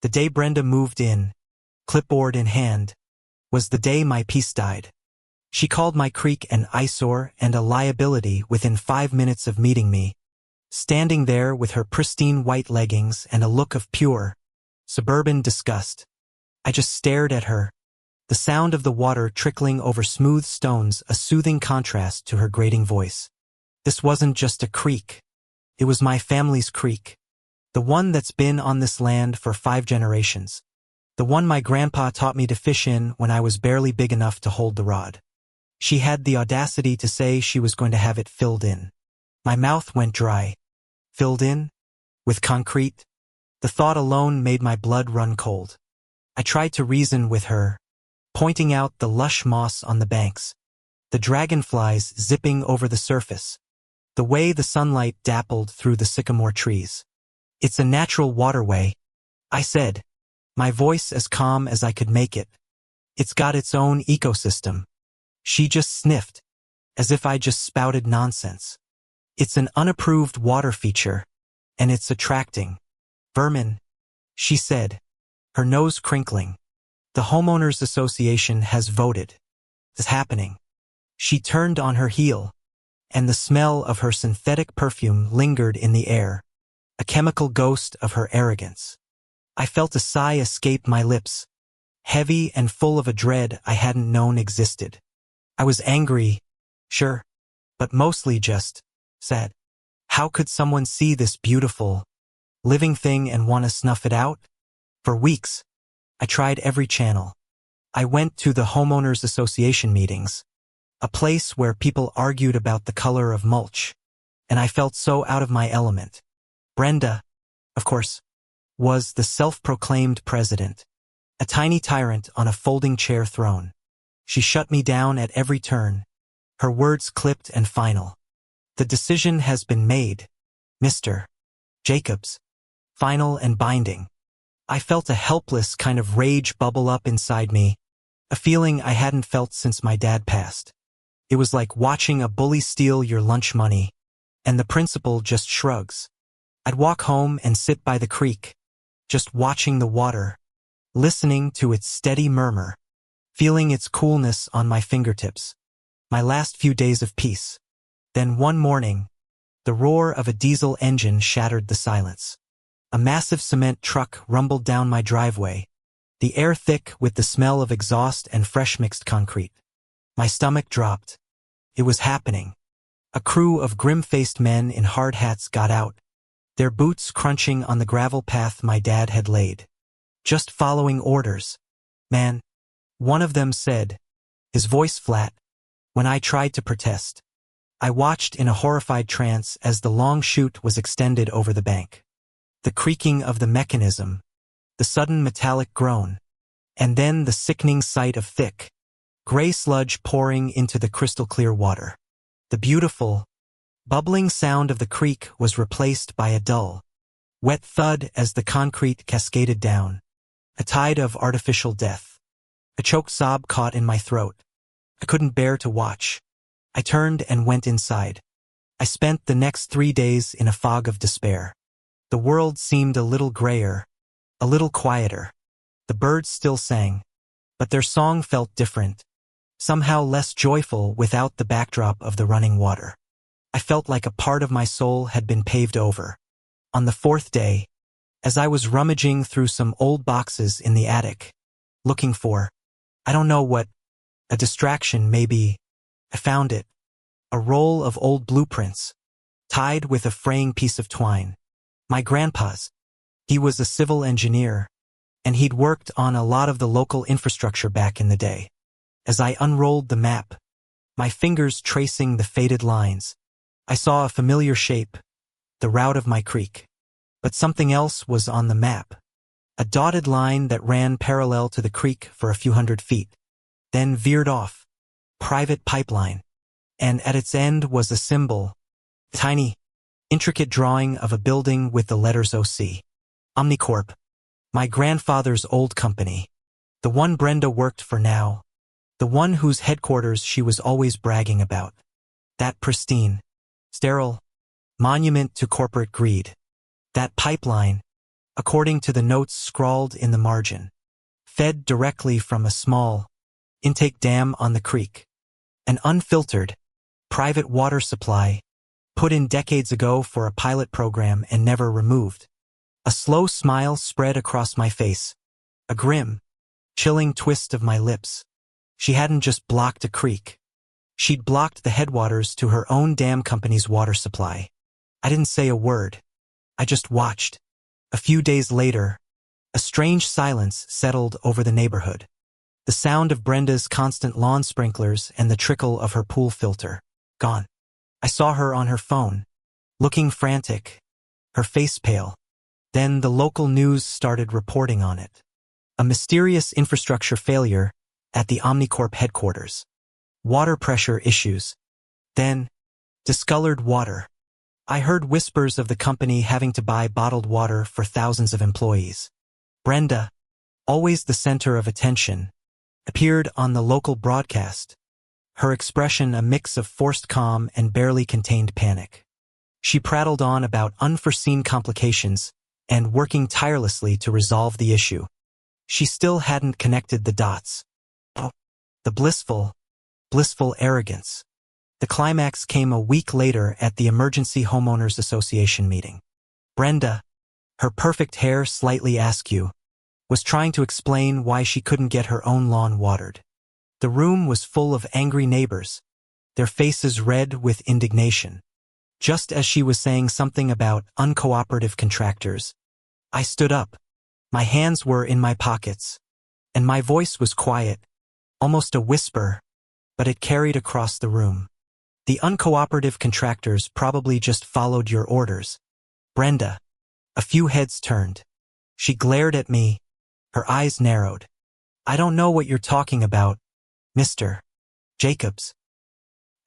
The day Brenda moved in, clipboard in hand, was the day my peace died. She called my creek an eyesore and a liability within 5 minutes of meeting me, standing there with her pristine white leggings and a look of pure, suburban disgust. I just stared at her, the sound of the water trickling over smooth stones a soothing contrast to her grating voice. This wasn't just a creek. It was my family's creek. The one that's been on this land for 5 generations. The one my grandpa taught me to fish in when I was barely big enough to hold the rod. She had the audacity to say she was going to have it filled in. My mouth went dry. Filled in? With concrete? The thought alone made my blood run cold. I tried to reason with her, pointing out the lush moss on the banks, the dragonflies zipping over the surface, the way the sunlight dappled through the sycamore trees. It's a natural waterway, I said, my voice as calm as I could make it. It's got its own ecosystem. She just sniffed, as if I just spouted nonsense. It's an unapproved water feature, and it's attracting vermin, she said, her nose crinkling. The Homeowners Association has voted. It's happening. She turned on her heel, and the smell of her synthetic perfume lingered in the air, a chemical ghost of her arrogance. I felt a sigh escape my lips, heavy and full of a dread I hadn't known existed. I was angry, sure, but mostly just sad. How could someone see this beautiful, living thing and want to snuff it out? For weeks, I tried every channel. I went to the Homeowners Association meetings, a place where people argued about the color of mulch, and I felt so out of my element. Brenda, of course, was the self-proclaimed president, a tiny tyrant on a folding chair throne. She shut me down at every turn, her words clipped and final. The decision has been made, Mr. Jacobs. Final and binding. I felt a helpless kind of rage bubble up inside me, a feeling I hadn't felt since my dad passed. It was like watching a bully steal your lunch money, and the principal just shrugs. I'd walk home and sit by the creek, just watching the water, listening to its steady murmur, feeling its coolness on my fingertips. My last few days of peace. Then one morning, the roar of a diesel engine shattered the silence. A massive cement truck rumbled down my driveway, the air thick with the smell of exhaust and fresh mixed concrete. My stomach dropped. It was happening. A crew of grim-faced men in hard hats got out, their boots crunching on the gravel path my dad had laid. Just following orders. Man, one of them said, his voice flat, when I tried to protest. I watched in a horrified trance as the long chute was extended over the bank. The creaking of the mechanism, the sudden metallic groan, and then the sickening sight of thick, gray sludge pouring into the crystal-clear water. The beautiful, bubbling sound of the creek was replaced by a dull, wet thud as the concrete cascaded down, a tide of artificial death. A choked sob caught in my throat. I couldn't bear to watch. I turned and went inside. I spent the next 3 days in a fog of despair. The world seemed a little grayer, a little quieter. The birds still sang, but their song felt different, somehow less joyful without the backdrop of the running water. I felt like a part of my soul had been paved over. On the 4th day, as I was rummaging through some old boxes in the attic, looking for, I don't know what, a distraction maybe, I found it. A roll of old blueprints, tied with a fraying piece of twine. My grandpa's. He was a civil engineer, and he'd worked on a lot of the local infrastructure back in the day. As I unrolled the map, my fingers tracing the faded lines, I saw a familiar shape, the route of my creek. But something else was on the map. A dotted line that ran parallel to the creek for a few hundred feet, then veered off. Private pipeline. And at its end was a symbol, tiny, intricate drawing of a building with the letters OC. Omnicorp. My grandfather's old company. The one Brenda worked for now. The one whose headquarters she was always bragging about. That pristine, sterile monument to corporate greed. That pipeline, according to the notes scrawled in the margin. Fed directly from a small intake dam on the creek. An unfiltered, private water supply, put in decades ago for a pilot program and never removed. A slow smile spread across my face. A grim, chilling twist of my lips. She hadn't just blocked a creek. She'd blocked the headwaters to her own dam company's water supply. I didn't say a word. I just watched. A few days later, a strange silence settled over the neighborhood. The sound of Brenda's constant lawn sprinklers and the trickle of her pool filter. Gone. I saw her on her phone, looking frantic, her face pale. Then the local news started reporting on it. A mysterious infrastructure failure at the Omnicorp headquarters. Water pressure issues. Then, discolored water. I heard whispers of the company having to buy bottled water for thousands of employees. Brenda, always the center of attention, appeared on the local broadcast, her expression a mix of forced calm and barely contained panic. She prattled on about unforeseen complications and working tirelessly to resolve the issue. She still hadn't connected the dots. Oh, the blissful arrogance. The climax came a week later at the Emergency Homeowners Association meeting. Brenda, her perfect hair slightly askew, was trying to explain why she couldn't get her own lawn watered. The room was full of angry neighbors, their faces red with indignation. Just as she was saying something about uncooperative contractors, I stood up. My hands were in my pockets, and my voice was quiet, almost a whisper, but it carried across the room. The uncooperative contractors probably just followed your orders. Brenda. A few heads turned. She glared at me, her eyes narrowed. I don't know what you're talking about, Mr. Jacobs.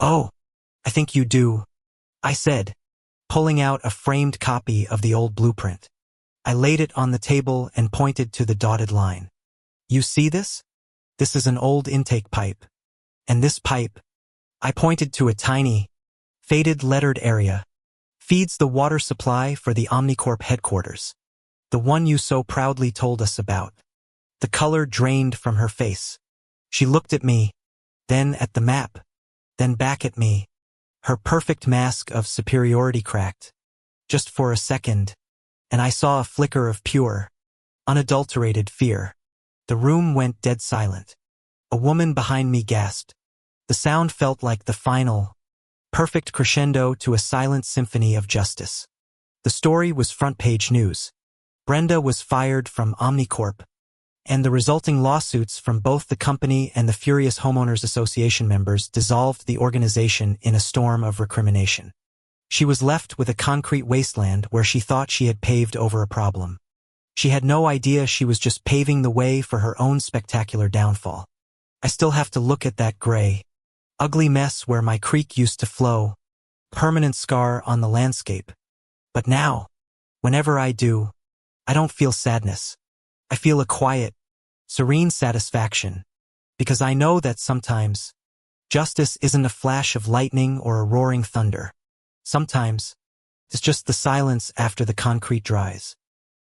Oh, I think you do, I said, pulling out a framed copy of the old blueprint. I laid it on the table and pointed to the dotted line. You see this? This is an old intake pipe. And this pipe, I pointed to a tiny, faded lettered area, feeds the water supply for the Omnicorp headquarters. The one you so proudly told us about. The color drained from her face. She looked at me, then at the map, then back at me. Her perfect mask of superiority cracked. Just for a second, and I saw a flicker of pure, unadulterated fear. The room went dead silent. A woman behind me gasped. The sound felt like the final, perfect crescendo to a silent symphony of justice. The story was front-page news. Brenda was fired from Omnicorp, and the resulting lawsuits from both the company and the furious Homeowners Association members dissolved the organization in a storm of recrimination. She was left with a concrete wasteland where she thought she had paved over a problem. She had no idea she was just paving the way for her own spectacular downfall. I still have to look at that gray, ugly mess where my creek used to flow, permanent scar on the landscape. But now, whenever I do, I don't feel sadness. I feel a quiet, serene satisfaction, because I know that sometimes, justice isn't a flash of lightning or a roaring thunder. Sometimes, it's just the silence after the concrete dries.